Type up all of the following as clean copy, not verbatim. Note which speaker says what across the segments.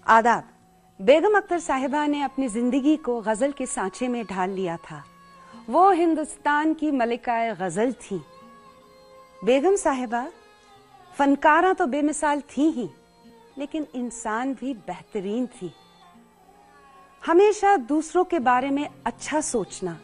Speaker 1: आदाब। बेगम अख्तर साहिबा ने अपनी जिंदगी को गजल के सांचे में ढाल लिया था। वो हिंदुस्तान की मलिकाए गजल थी। बेगम साहिबा फनकारा तो बेमिसाल थी ही, लेकिन इंसान भी बेहतरीन थी। हमेशा दूसरों के बारे में अच्छा सोचना,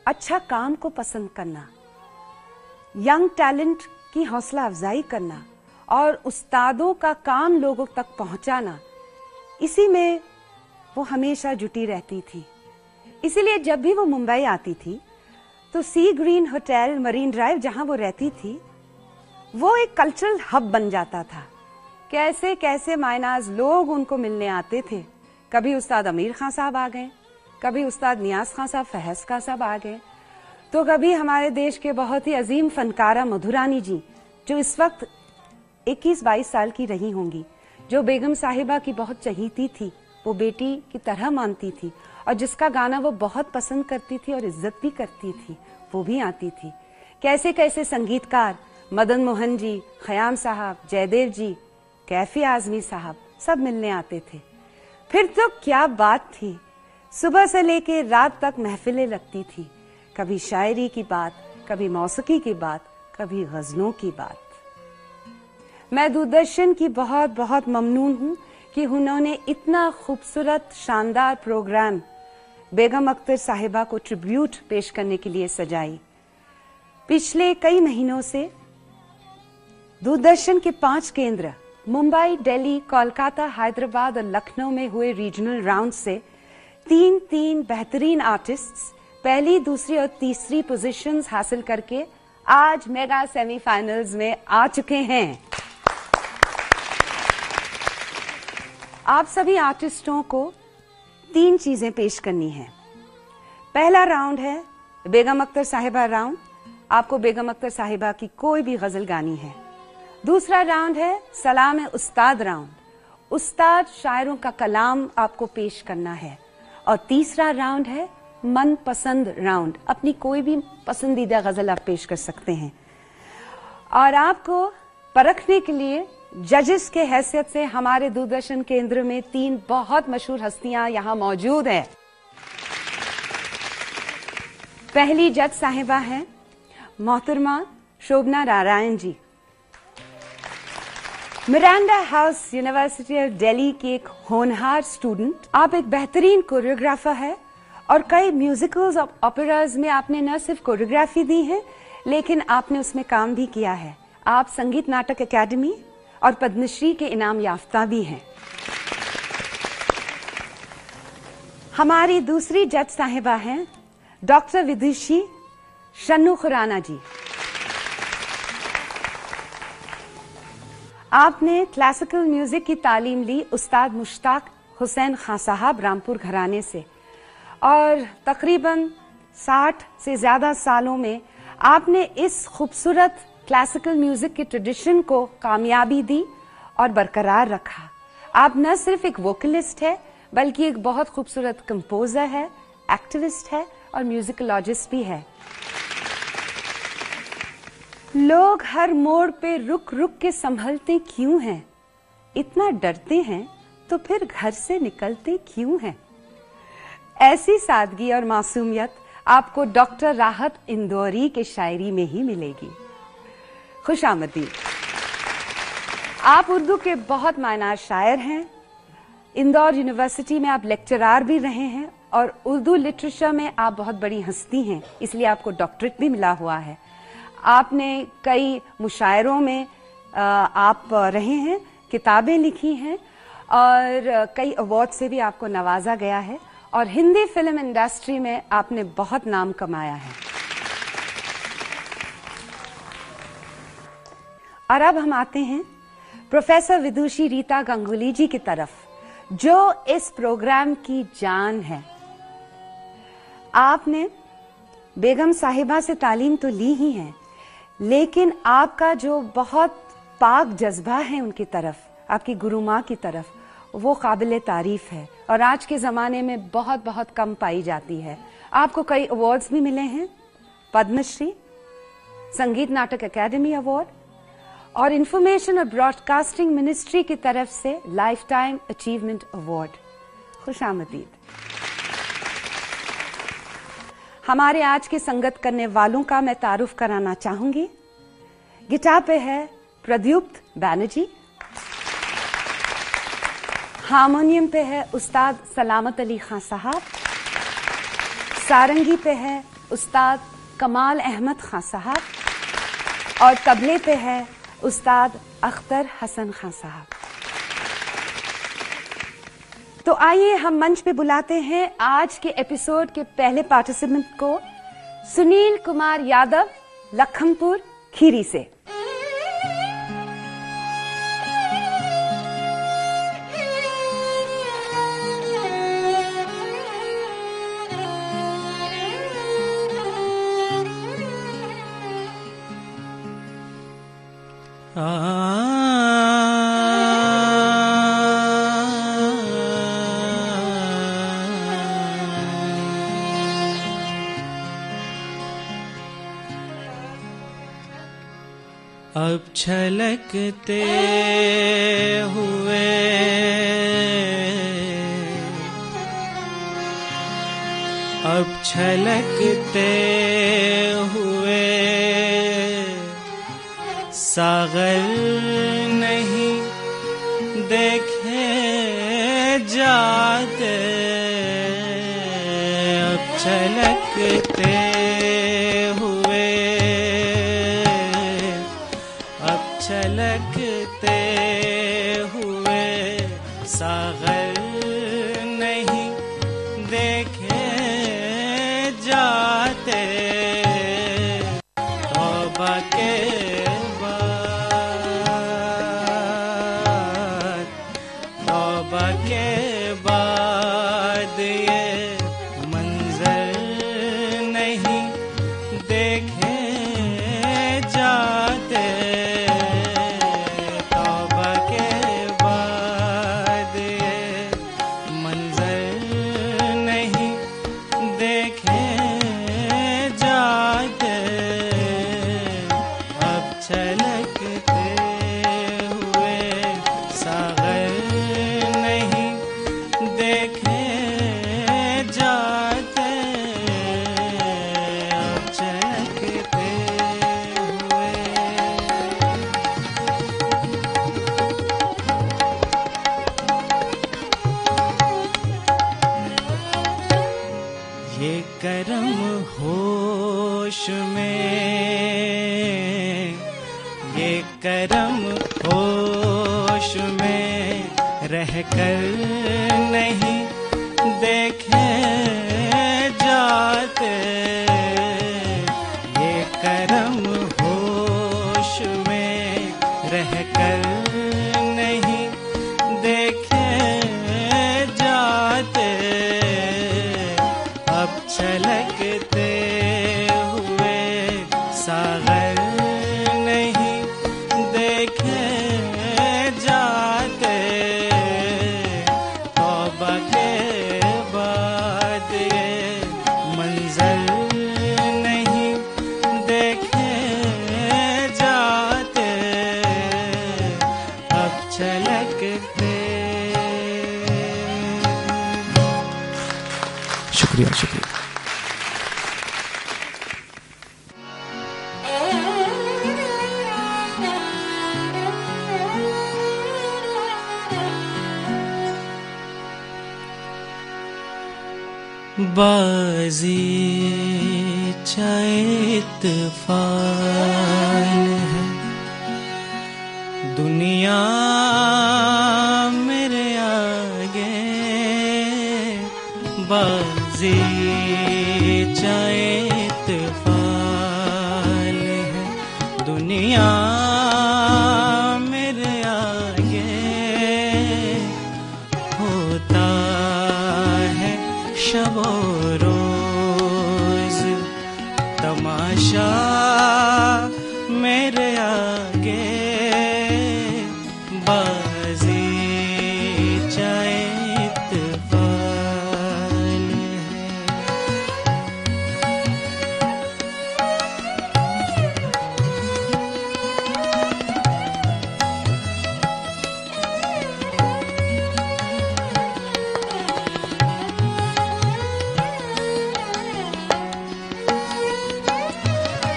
Speaker 1: अच्छा काम को पसंद करना, यंग टैलेंट की हौसला अफजाई करना और उस्तादों का काम लोगों तक पहुंचाना, इसी में वो हमेशा जुटी रहती थी। इसीलिए जब भी वो मुंबई आती थी तो सी ग्रीन होटल मरीन ड्राइव जहां वो रहती थी, वो एक कल्चरल हब बन जाता था। कैसे कैसे मायनाज लोग उनको मिलने आते थे। कभी उस्ताद अमीर खान साहब आ गए, कभी उस्ताद नियाज खान साहब, फहज खान साहब आ गए, तो कभी हमारे देश के बहुत ही अजीम फनकारा मधुरानी जी, जो इस वक्त 21-22 साल की रही होंगी, जो बेगम साहिबा की बहुत चहीती थी, वो बेटी की तरह मानती थी और जिसका गाना वो बहुत पसंद करती थी और इज्जत भी करती थी, वो भी आती थी। कैसे कैसे संगीतकार मदन मोहन जी, खयाम साहब, जयदेव जी, कैफी आजमी साहब सब मिलने आते थे। फिर तो क्या बात थी, सुबह से लेके रात तक महफिलें लगती थी। कभी शायरी की बात, कभी मौसीकी की बात, कभी गजलों की बात। मैं दूरदर्शन की बहुत बहुत ममनून हूं कि उन्होंने इतना खूबसूरत शानदार प्रोग्राम बेगम अख्तर साहिबा को ट्रिब्यूट पेश करने के लिए सजाई। पिछले कई महीनों से दूरदर्शन के 5 केंद्र मुंबई, दिल्ली, कोलकाता, हैदराबाद और लखनऊ में हुए रीजनल राउंड से 3 बेहतरीन आर्टिस्ट्स पहली, दूसरी और तीसरी पोजीशंस हासिल करके आज मेगा सेमीफाइनल्स में आ चुके हैं। आप सभी आर्टिस्टों को 3 चीजें पेश करनी है। पहला राउंड है बेगम अख्तर साहिबा राउंड। आपको बेगम अख्तर साहिबा की कोई भी गजल गानी है। दूसरा राउंड है सलाम उस्ताद राउंड। उस्ताद शायरों का कलाम आपको पेश करना है। और तीसरा राउंड है मनपसंद राउंड। अपनी कोई भी पसंदीदा गजल आप पेश कर सकते हैं। और आपको परखने के लिए जजेस के हैसियत से हमारे दूरदर्शन केंद्र में 3 बहुत मशहूर हस्तियां यहां मौजूद हैं। पहली जज साहिबा हैं मोहतरमा Shobhana Narayan ji. Miranda House University of Delhi की एक होनहार स्टूडेंट। आप एक बेहतरीन कोरियोग्राफर है और कई म्यूजिकल्स और ओपेराज में आपने न सिर्फ कोरियोग्राफी दी है, लेकिन आपने उसमें काम भी किया है। आप संगीत नाटक एकेडमी और पद्मश्री के इनाम याफ्ता भी हैं। हमारी दूसरी जज साहिबा हैं डॉक्टर विदुषी शन्नू खुराना जी। आपने क्लासिकल म्यूजिक की तालीम ली उस्ताद मुश्ताक हुसैन खान साहब रामपुर घराने से और तकरीबन 60 से ज्यादा सालों में आपने इस खूबसूरत क्लासिकल म्यूजिक की ट्रेडिशन को कामयाबी दी और बरकरार रखा। आप न सिर्फ एक वोकलिस्ट है, बल्कि एक बहुत खूबसूरत कंपोजर है, एक्टिविस्ट है और म्यूजिकोलॉजिस्ट भी है। लोग हर मोड़ पे रुक रुक के संभलते क्यों हैं? इतना डरते हैं तो फिर घर से निकलते क्यों हैं? ऐसी सादगी और मासूमियत आपको डॉक्टर राहत इंदौरी के शायरी में ही मिलेगी। खुशामदीद। आप उर्दू के बहुत मायनार शायर हैं। इंदौर यूनिवर्सिटी में आप लेक्चरार भी रहे हैं और उर्दू लिटरेचर में आप बहुत बड़ी हस्ती हैं, इसलिए आपको डॉक्टरेट भी मिला हुआ है। आपने कई मुशायरों में आप रहे हैं, किताबें लिखी हैं और कई अवार्ड से भी आपको नवाजा गया है और हिंदी फिल्म इंडस्ट्री में आपने बहुत नाम कमाया है। और अब हम आते हैं प्रोफेसर विदुषी रीता गंगुली जी की तरफ, जो इस प्रोग्राम की जान है। आपने बेगम साहिबा से तालीम तो ली ही है, लेकिन आपका जो बहुत पाक जज्बा है उनकी तरफ, आपकी गुरु माँ की तरफ, वो काबिल तारीफ है और आज के ज़माने में बहुत बहुत कम पाई जाती है। आपको कई अवार्ड्स भी मिले हैं, पद्मश्री, संगीत नाटक एकेडमी अवार्ड और इंफॉर्मेशन और ब्रॉडकास्टिंग मिनिस्ट्री की तरफ से लाइफ टाइम अचीवमेंट अवार्ड। खुशामदीद। हमारे आज के संगत करने वालों का मैं तारुफ कराना चाहूंगी। गिटार पे है प्रद्युप्त बैनर्जी, हारमोनियम पे है उस्ताद सलामत अली खान साहब, सारंगी पे है उस्ताद कमाल अहमद खान साहब और तबले पे है उस्ताद अख्तर हसन खान साहब। तो आइए हम मंच पे बुलाते हैं आज के एपिसोड के पहले पार्टिसिपेंट को, सुनील कुमार यादव, लखनपुर खीरी से।
Speaker 2: अब छलकते हुए सागर नहीं देखे जाते, अब छलकते हुए सागर नहीं देखे जाते। तौबा के बाद ये मंजर नहीं देखे जाते। ये करम होश में रहकर नहीं देखे जाते। ये करम होश में रहकर नहीं देखे जाते। अब छलकते हुए सागर नहीं देखे जाते। तौबा के बाद ये मंजर नहीं देखे जाते। अब छलकते। शुक्रिया शुक्रिया। बाजी चाहे इत्तेफाक है, दुनिया मेरे आगे। बाजी चाहे इत्तेफाक है, दुनिया मेरे आगे। होता है शबो रोज तमाशा मेरे आगे। बाजी चाहे इत्तेफाक है।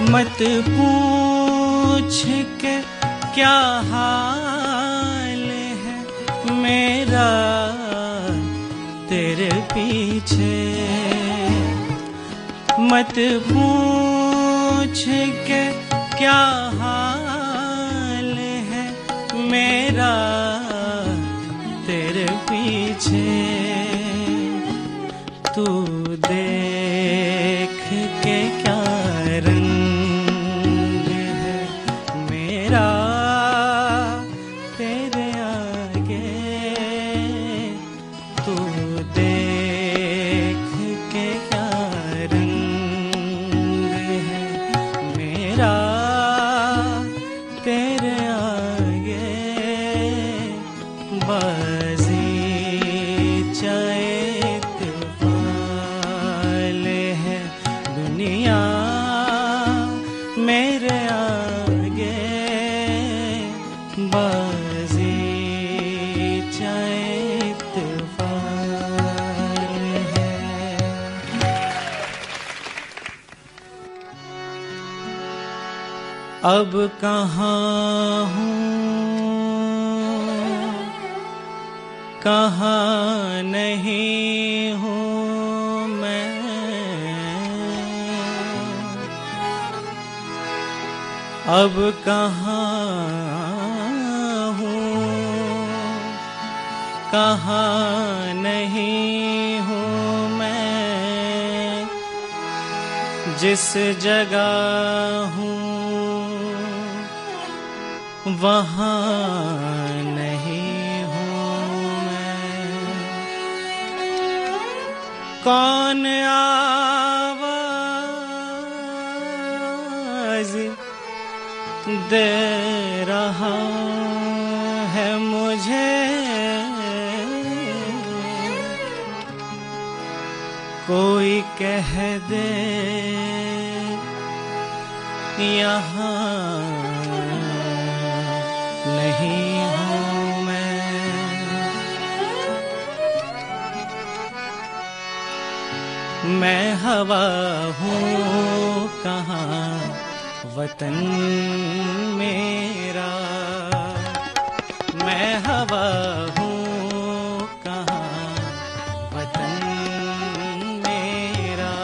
Speaker 2: मत पूछ के क्या हाल है मेरा तेरे पीछे, मत पूछ के क्या हाल है मेरा तेरे पीछे। तू देख के क्या रंग है मेरा तेरे आगे, तू देख के क्या रंग है मेरा तेरे आगे। बाजी चाहे तूफान है दुनिया मेरे आगे, बाजी चाहे तूफान है। अब कहाँ हूँ कहाँ नहीं हूँ मैं, अब कहाँ हूँ कहाँ नहीं हूँ मैं, जिस जगह हूँ वहाँ नहीं हूँ मैं। कौन आवाज दे रहा है मुझे, कोई कह दे यहाँ नहीं हूँ मैं। मैं हवा हूँ कहाँ वतन मेरा, मैं हवा हूँ कहाँ वतन मेरा,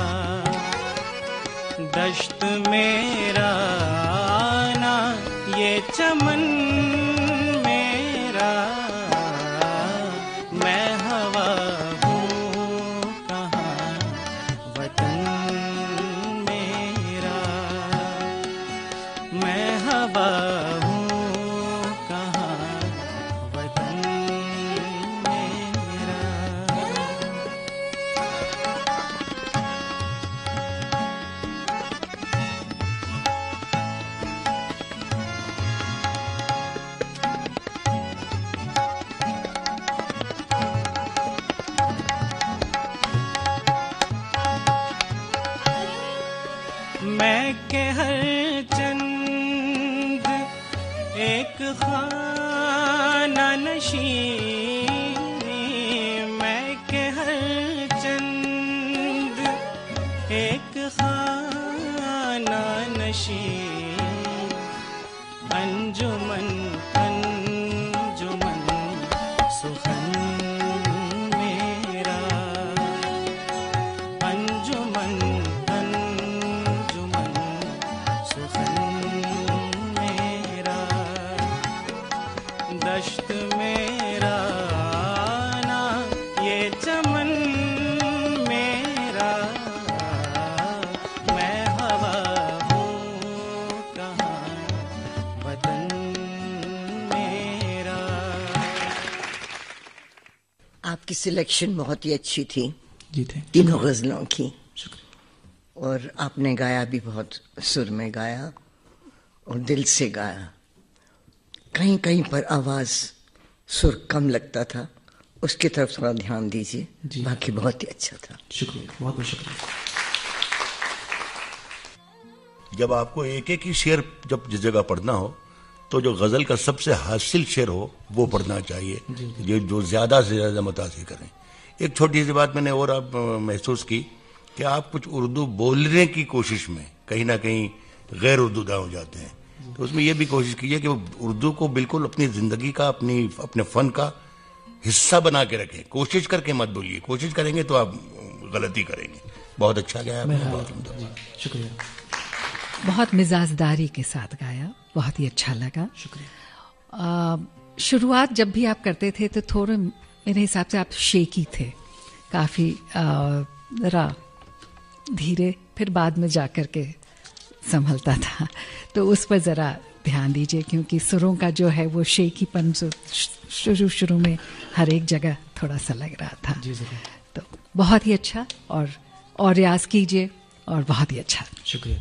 Speaker 2: दश्त मेरा आना ये चमन मेरा। मैं हवा हूँ कहाँ वतन मेरा, मैं हवा हूँ कहाँ वतन मेरा। मैं के हर चंद एक खाना नशीं, मैं के हर चंद एक खाना नशीं, अंजुमन अंजुमन सुखन मेरा, अंजुमन अंजुमन सुखन मेरा, दश्त मेरा आना ये चमन मेरा। मैं हवा हूँ कहाँ वतन मेरा।
Speaker 3: आपकी सिलेक्शन बहुत ही अच्छी थी
Speaker 4: जी थे।
Speaker 3: तीनों गजलों की, और आपने गाया भी बहुत सुर में गाया और दिल से गाया। कहीं कहीं पर आवाज सुर कम लगता था, उसकी तरफ थोड़ा ध्यान दीजिए। बाकी बहुत ही अच्छा था।
Speaker 4: शुक्रिया, बहुत बहुत शुक्रिया।
Speaker 5: जब आपको एक एक ही शेर जब जिस जगह पढ़ना हो तो जो गजल का सबसे हासिल शेर हो वो पढ़ना चाहिए, जो ज्यादा से ज्यादा मुतासिर करें। एक छोटी सी बात मैंने और अब महसूस की कि आप कुछ उर्दू बोलने की कोशिश में कहीं ना कहीं गैर उर्दूदा हो जाते हैं। तो उसमें ये भी कोशिश कीजिए कि वो उर्दू को बिल्कुल अपनी जिंदगी का, अपने फन का हिस्सा बना के रखें। कोशिश करके मत बोलिए, कोशिश करेंगे तो आप गलती करेंगे। बहुत अच्छा गया आपने, बहुत
Speaker 4: शुक्रिया।
Speaker 6: बहुत मिजाजदारी के साथ गाया, बहुत ही अच्छा लगा।
Speaker 4: शुक्रिया।
Speaker 6: शुरुआत जब भी आप करते थे तो थोड़े मेरे हिसाब से आप शेकी थे काफ़ी, ज़रा धीरे, फिर बाद में जा कर के संभलता था। तो उस पर ज़रा ध्यान दीजिए, क्योंकि सुरों का जो है वो शेकीपन शुरू में हर एक जगह थोड़ा सा लग रहा था।
Speaker 4: जी ज़रूर।
Speaker 6: तो बहुत ही अच्छा, और रियाज कीजिए, और बहुत ही अच्छा।
Speaker 4: शुक्रिया।